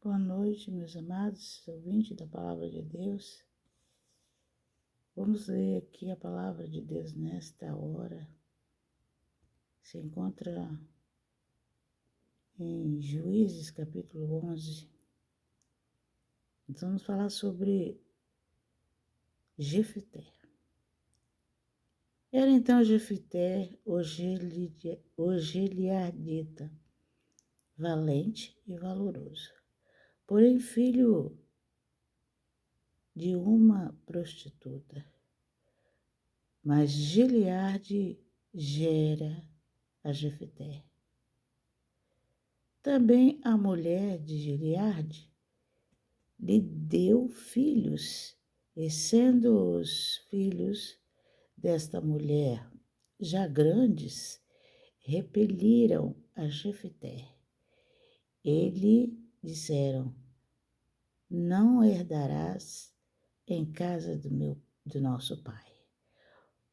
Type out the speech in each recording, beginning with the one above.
Boa noite, meus amados ouvintes da Palavra de Deus. Vamos ler aqui a Palavra de Deus nesta hora. Se encontra em Juízes, capítulo 11. Então, vamos falar sobre Jefté. Era então Jefté o gileadita, valente e valoroso, porém filho de uma prostituta. Mas Gileade gera a Jefté. Também a mulher de Gileade lhe deu filhos, e sendo os filhos desta mulher já grandes, repeliram a Jefté. E lhe disseram: não herdarás em casa do nosso pai,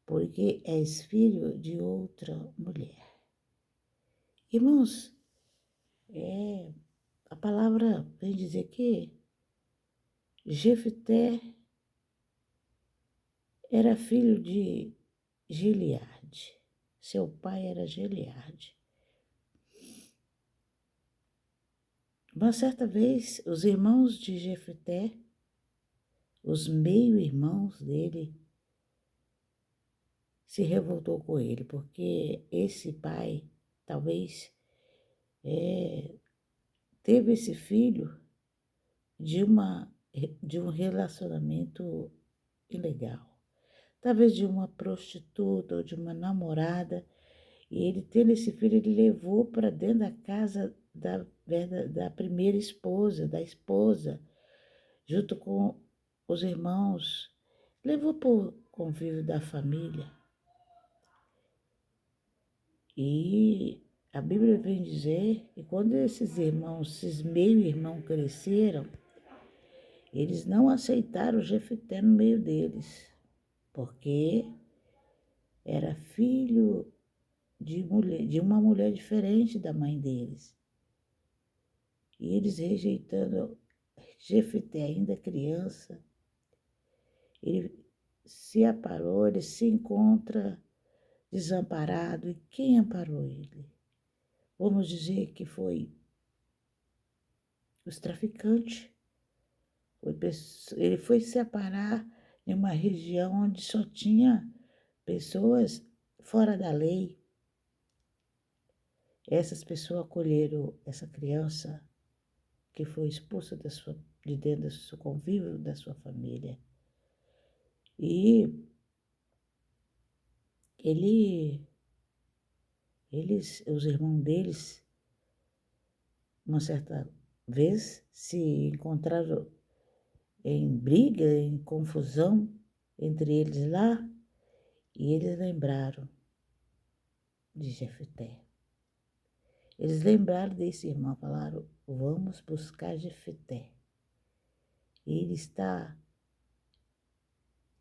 porque és filho de outra mulher. Irmãos, a palavra vem dizer que Jefté era filho de Gileade. Seu pai era Gileade. Uma certa vez, os irmãos de Jefté, os meio-irmãos dele, se revoltou com ele, porque esse pai, talvez, teve esse filho de um relacionamento ilegal. Talvez de uma prostituta ou de uma namorada. E ele, tendo esse filho, ele levou para dentro da casa da primeira esposa, da esposa, junto com os irmãos. Levou para o convívio da família. E a Bíblia vem dizer que quando esses irmãos, esses meio-irmãos cresceram, eles não aceitaram Jefté no meio deles, porque era filho de uma mulher diferente da mãe deles. E eles rejeitando Jefté ainda criança, ele se aparou, ele se encontra desamparado. E quem amparou ele? Vamos dizer que foi os traficantes. Ele foi se aparar em uma região onde só tinha pessoas fora da lei. Essas pessoas acolheram essa criança que foi expulsa de dentro do seu convívio, da sua família. E os irmãos deles, uma certa vez, se encontraram em briga, em confusão entre eles lá, e eles lembraram de Jefté. Eles lembraram desse irmão, falaram: vamos buscar Jefté. Ele está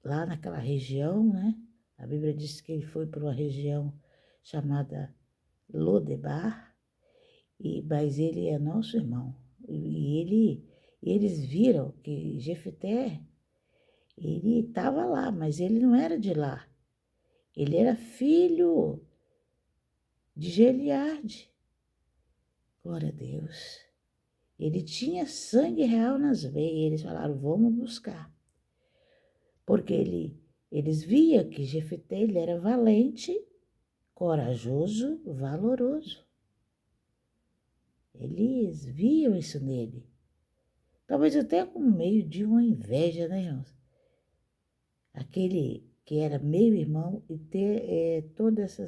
lá naquela região, né? A Bíblia diz que ele foi para uma região chamada Lodebar, mas ele é nosso irmão. E eles viram que Jefté, ele estava lá, mas ele não era de lá. Ele era filho de Gileade. Glória a Deus. Ele tinha sangue real nas veias. Eles falaram: vamos buscar. Porque eles viam que Jefté, ele era valente, corajoso, valoroso. Eles viam isso nele. Talvez até com meio de uma inveja, né, irmãos? Aquele que era meio-irmão e ter todas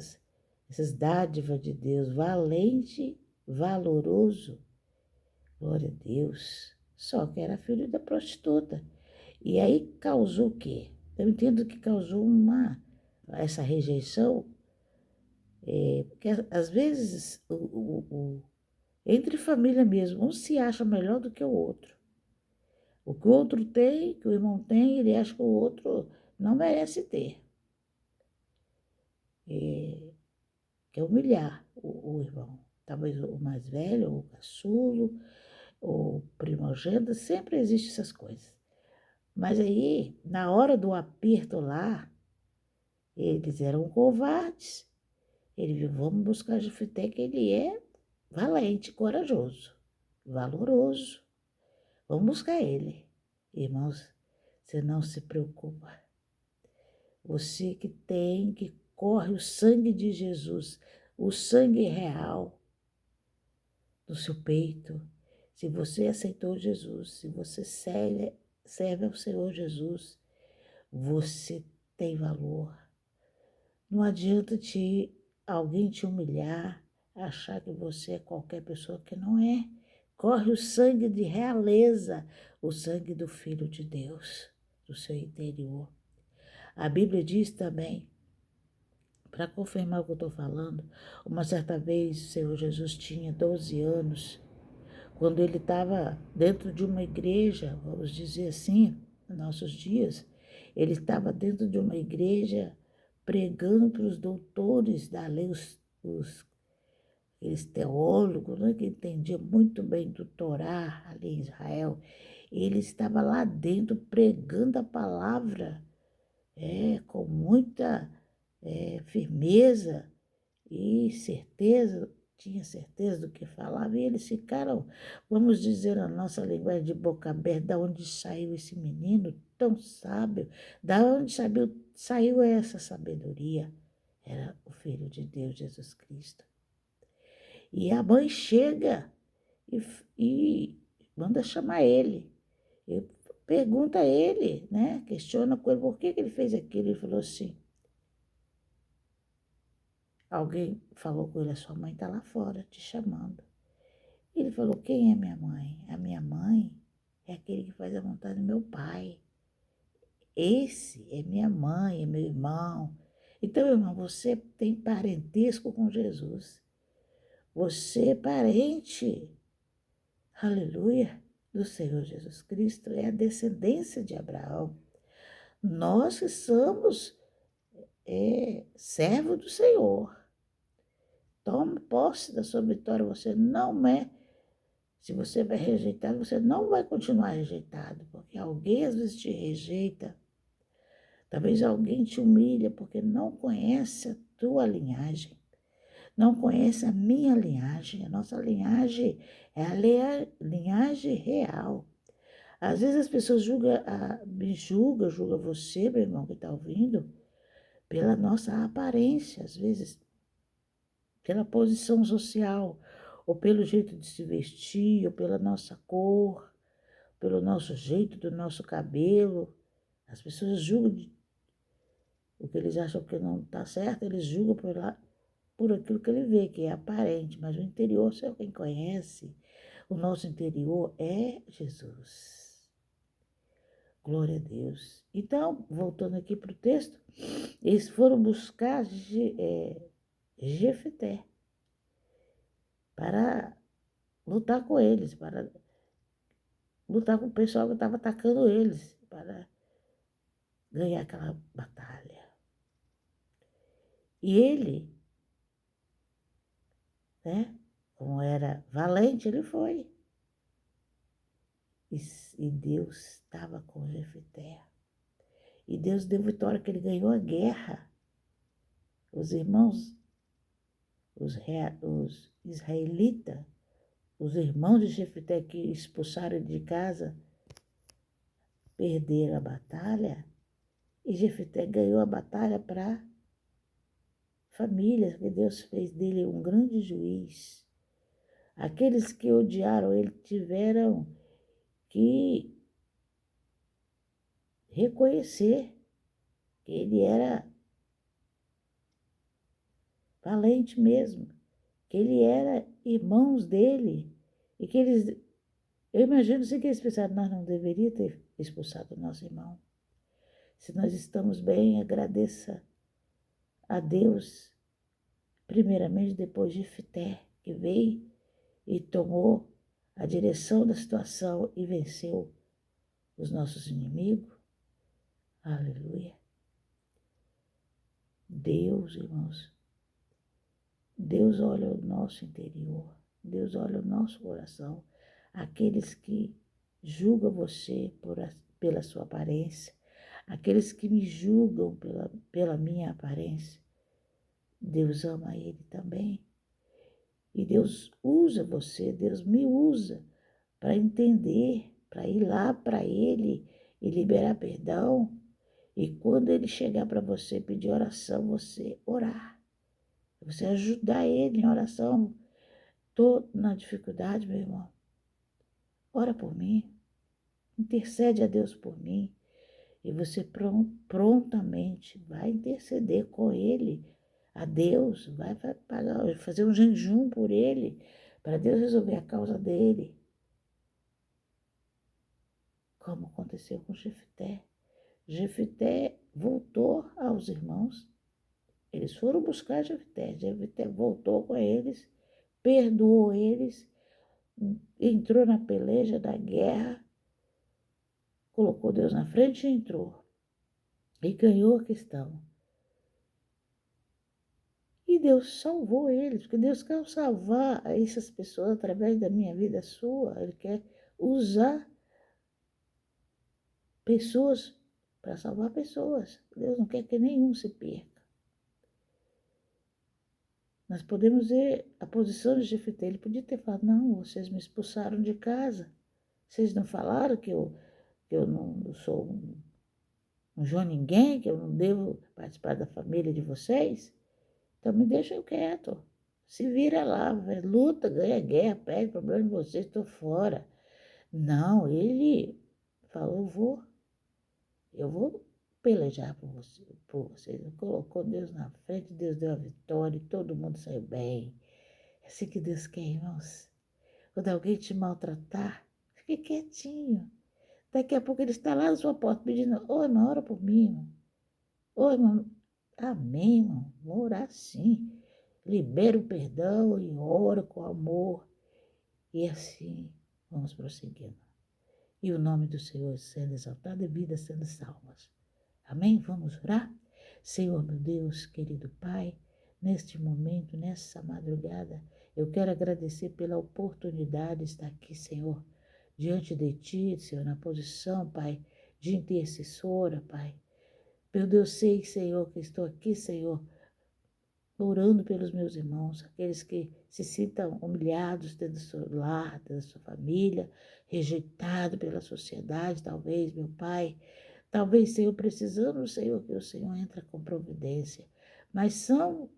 essas dádivas de Deus, valente, valoroso. Glória a Deus. Só que era filho da prostituta. E aí causou o quê? Eu entendo que causou essa rejeição, porque às vezes entre família mesmo, um se acha melhor do que o outro. O que o outro tem, que o irmão tem, ele acha que o outro não merece ter. Quer humilhar o irmão. Talvez o mais velho, o caçulo, o primogênito, sempre existem essas coisas. Mas aí, na hora do aperto lá, eles eram covardes. Ele viu, vamos buscar Jefité, que ele é valente, corajoso, valoroso. Vamos buscar ele. Irmãos, você não se preocupa. Você que corre o sangue de Jesus, o sangue real no seu peito. Se você aceitou Jesus, se você serve ao Senhor Jesus, você tem valor. Não adianta alguém te humilhar, achar que você é qualquer pessoa que não é. Corre o sangue de realeza, o sangue do Filho de Deus, do seu interior. A Bíblia diz também, para confirmar o que eu estou falando, uma certa vez o Senhor Jesus tinha 12 anos, quando ele estava dentro de uma igreja, vamos dizer assim, nos nossos dias, ele estava dentro de uma igreja pregando para os doutores da lei, aqueles teólogos, né, que entendiam muito bem do Torá ali em Israel. Ele estava lá dentro pregando a palavra com muita firmeza e certeza, tinha certeza do que falava, e eles ficaram, vamos dizer, a nossa linguagem de boca aberta, da onde saiu esse menino tão sábio, da onde saiu essa sabedoria. Era o Filho de Deus, Jesus Cristo. E a mãe chega e manda chamar ele. E pergunta a ele, né? Questiona com ele por que ele fez aquilo. Ele falou assim, alguém falou com ele, a sua mãe está lá fora te chamando. Ele falou, quem é minha mãe? A minha mãe é aquele que faz a vontade do meu pai. Esse é minha mãe, é meu irmão. Então, irmão, você tem parentesco com Jesus. Você é parente, aleluia, do Senhor Jesus Cristo. É a descendência de Abraão. Nós que somos servo do Senhor. Tome posse da sua vitória. Você não é. Se você vai rejeitado, você não vai continuar rejeitado, porque alguém às vezes te rejeita. Talvez alguém te humilha porque não conhece a tua linhagem, não conhece a minha linhagem. A nossa linhagem é a linhagem real. Às vezes as pessoas me julgam você, meu irmão que está ouvindo, pela nossa aparência, às vezes pela posição social, ou pelo jeito de se vestir, ou pela nossa cor, pelo nosso jeito, do nosso cabelo. As pessoas julgam o que eles acham que não está certo, eles julgam por aquilo que ele vê, que é aparente, mas o interior, se alguém conhece, o nosso interior é Jesus. Glória a Deus. Então, voltando aqui para o texto, eles foram buscar Jefté para lutar com eles, para lutar com o pessoal que estava atacando eles, para ganhar aquela batalha. E ele, né, como era valente, ele foi. E Deus estava com Jefté. E Deus deu vitória, que ele ganhou a guerra. Os irmãos, os israelitas, os irmãos de Jefté que expulsaram ele de casa, perderam a batalha. E Jefté ganhou a batalha para família, que Deus fez dele um grande juiz. Aqueles que odiaram ele tiveram que reconhecer que ele era valente mesmo, que ele era irmãos dele, e que eles, eu imagino assim que eles pensaram, nós não deveríamos ter expulsado o nosso irmão. Se nós estamos bem, agradeça a Deus, primeiramente, depois de Jefté, que veio e tomou a direção da situação e venceu os nossos inimigos. Aleluia. Deus, irmãos, Deus olha o nosso interior, Deus olha o nosso coração. aqueles que julgam você pela sua aparência, aqueles que me julgam pela minha aparência. Deus ama ele também. E Deus usa você, Deus me usa para entender, para ir lá para ele e liberar perdão. E quando ele chegar para você pedir oração, você orar. Você ajudar ele em oração. Estou na dificuldade, meu irmão. Ora por mim. Intercede a Deus por mim. E você prontamente vai interceder com ele. A Deus, vai fazer um jejum por ele, para Deus resolver a causa dele. Como aconteceu com Jefté. Jefté voltou aos irmãos. Eles foram buscar Jefté. Jefté voltou com eles, perdoou eles, entrou na peleja da guerra, colocou Deus na frente e entrou. E ganhou a questão. E Deus salvou eles, porque Deus quer salvar essas pessoas através da minha vida sua. Ele quer usar pessoas para salvar pessoas. Deus não quer que nenhum se perca. Nós podemos ver a posição de Jefté. Ele podia ter falado, não, vocês me expulsaram de casa. Vocês não falaram que eu não sou um João ninguém, que eu não devo participar da família de vocês? Então me deixem quieto. Se vira lá, luta, ganha guerra, perde problema de vocês, estou fora. Não, ele falou, eu vou pelejar por vocês. Colocou Deus na frente, Deus deu a vitória e todo mundo saiu bem. É assim que Deus quer, irmãos. Quando alguém te maltratar, fique quietinho. Daqui a pouco ele está lá na sua porta pedindo, ô irmão, ora por mim, irmão. Ô irmão, amém, irmão. Vou orar sim. Libera o perdão e ora com amor. E assim vamos prosseguindo. E o nome do Senhor sendo exaltado e vidas sendo salvas. Amém? Vamos orar? Senhor, meu Deus, querido Pai, neste momento, nessa madrugada, eu quero agradecer pela oportunidade de estar aqui, Senhor, diante de Ti, Senhor, na posição, Pai, de intercessora, Pai. Meu Deus, sei, Senhor, que estou aqui, Senhor, orando pelos meus irmãos, aqueles que se sintam humilhados dentro do seu lar, dentro da sua família, rejeitados pela sociedade, talvez, meu Pai. Talvez, Senhor, precisando, Senhor, que o Senhor entre com providência. Mas são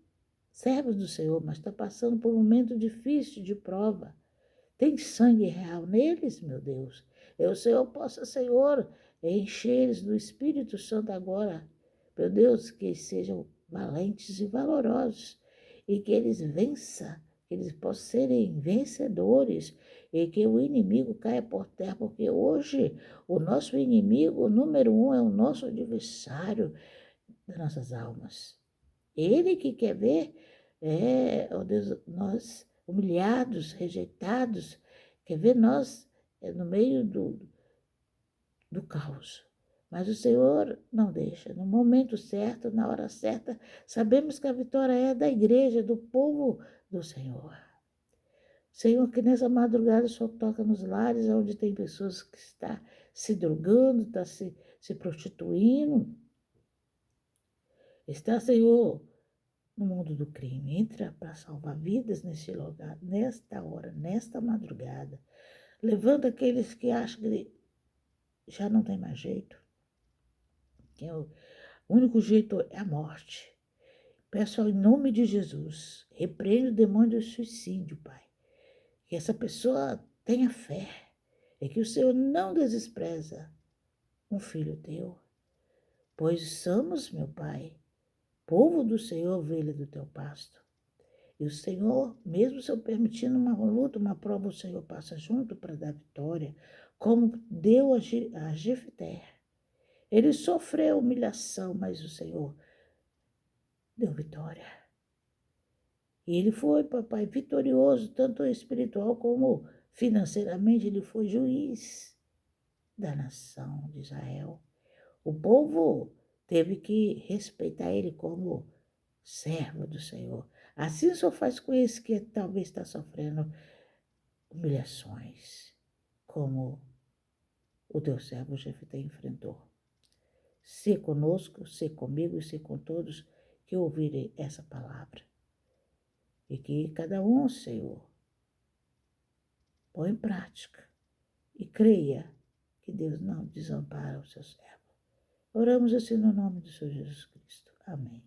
servos do Senhor, mas estão passando por um momento difícil de prova. Tem sangue real neles, meu Deus. E o Senhor possa, Senhor, encher eles do Espírito Santo agora. Meu Deus, que eles sejam valentes e valorosos e que eles vençam, que eles possam serem vencedores e que o inimigo caia por terra, porque hoje o nosso inimigo, o número 1, é o nosso adversário das nossas almas. Ele que quer ver, ó Deus, nós humilhados, rejeitados, quer ver nós no meio do caos. Mas o Senhor não deixa. No momento certo, na hora certa, sabemos que a vitória é da igreja, do povo do Senhor. Senhor, que nessa madrugada o Senhor toca nos lares onde tem pessoas que estão se drogando, estão se prostituindo. Está, Senhor, no mundo do crime. Entra para salvar vidas neste lugar, nesta hora, nesta madrugada. Levanta aqueles que acham que já não tem mais jeito. Que o único jeito é a morte. Peço em nome de Jesus, repreendo o demônio do suicídio, Pai. Que essa pessoa tenha fé e que o Senhor não despreza um filho teu. Pois somos, meu Pai, povo do Senhor, ovelha do teu pasto. E o Senhor, mesmo se eu permitindo uma luta, uma prova, o Senhor passa junto para dar vitória, como deu a Jefté. Ele sofreu humilhação, mas o Senhor deu vitória. E ele foi, papai, vitorioso, tanto espiritual como financeiramente. Ele foi juiz da nação de Israel. O povo teve que respeitar ele como servo do Senhor. Assim só faz com esse que talvez está sofrendo humilhações. como o teu servo Jefté enfrentou. Sê conosco, sê comigo e sê com todos que ouvirem essa palavra. E que cada um, Senhor, põe em prática e creia que Deus não desampara o seu servo. Oramos assim no nome do Senhor Jesus Cristo. Amém.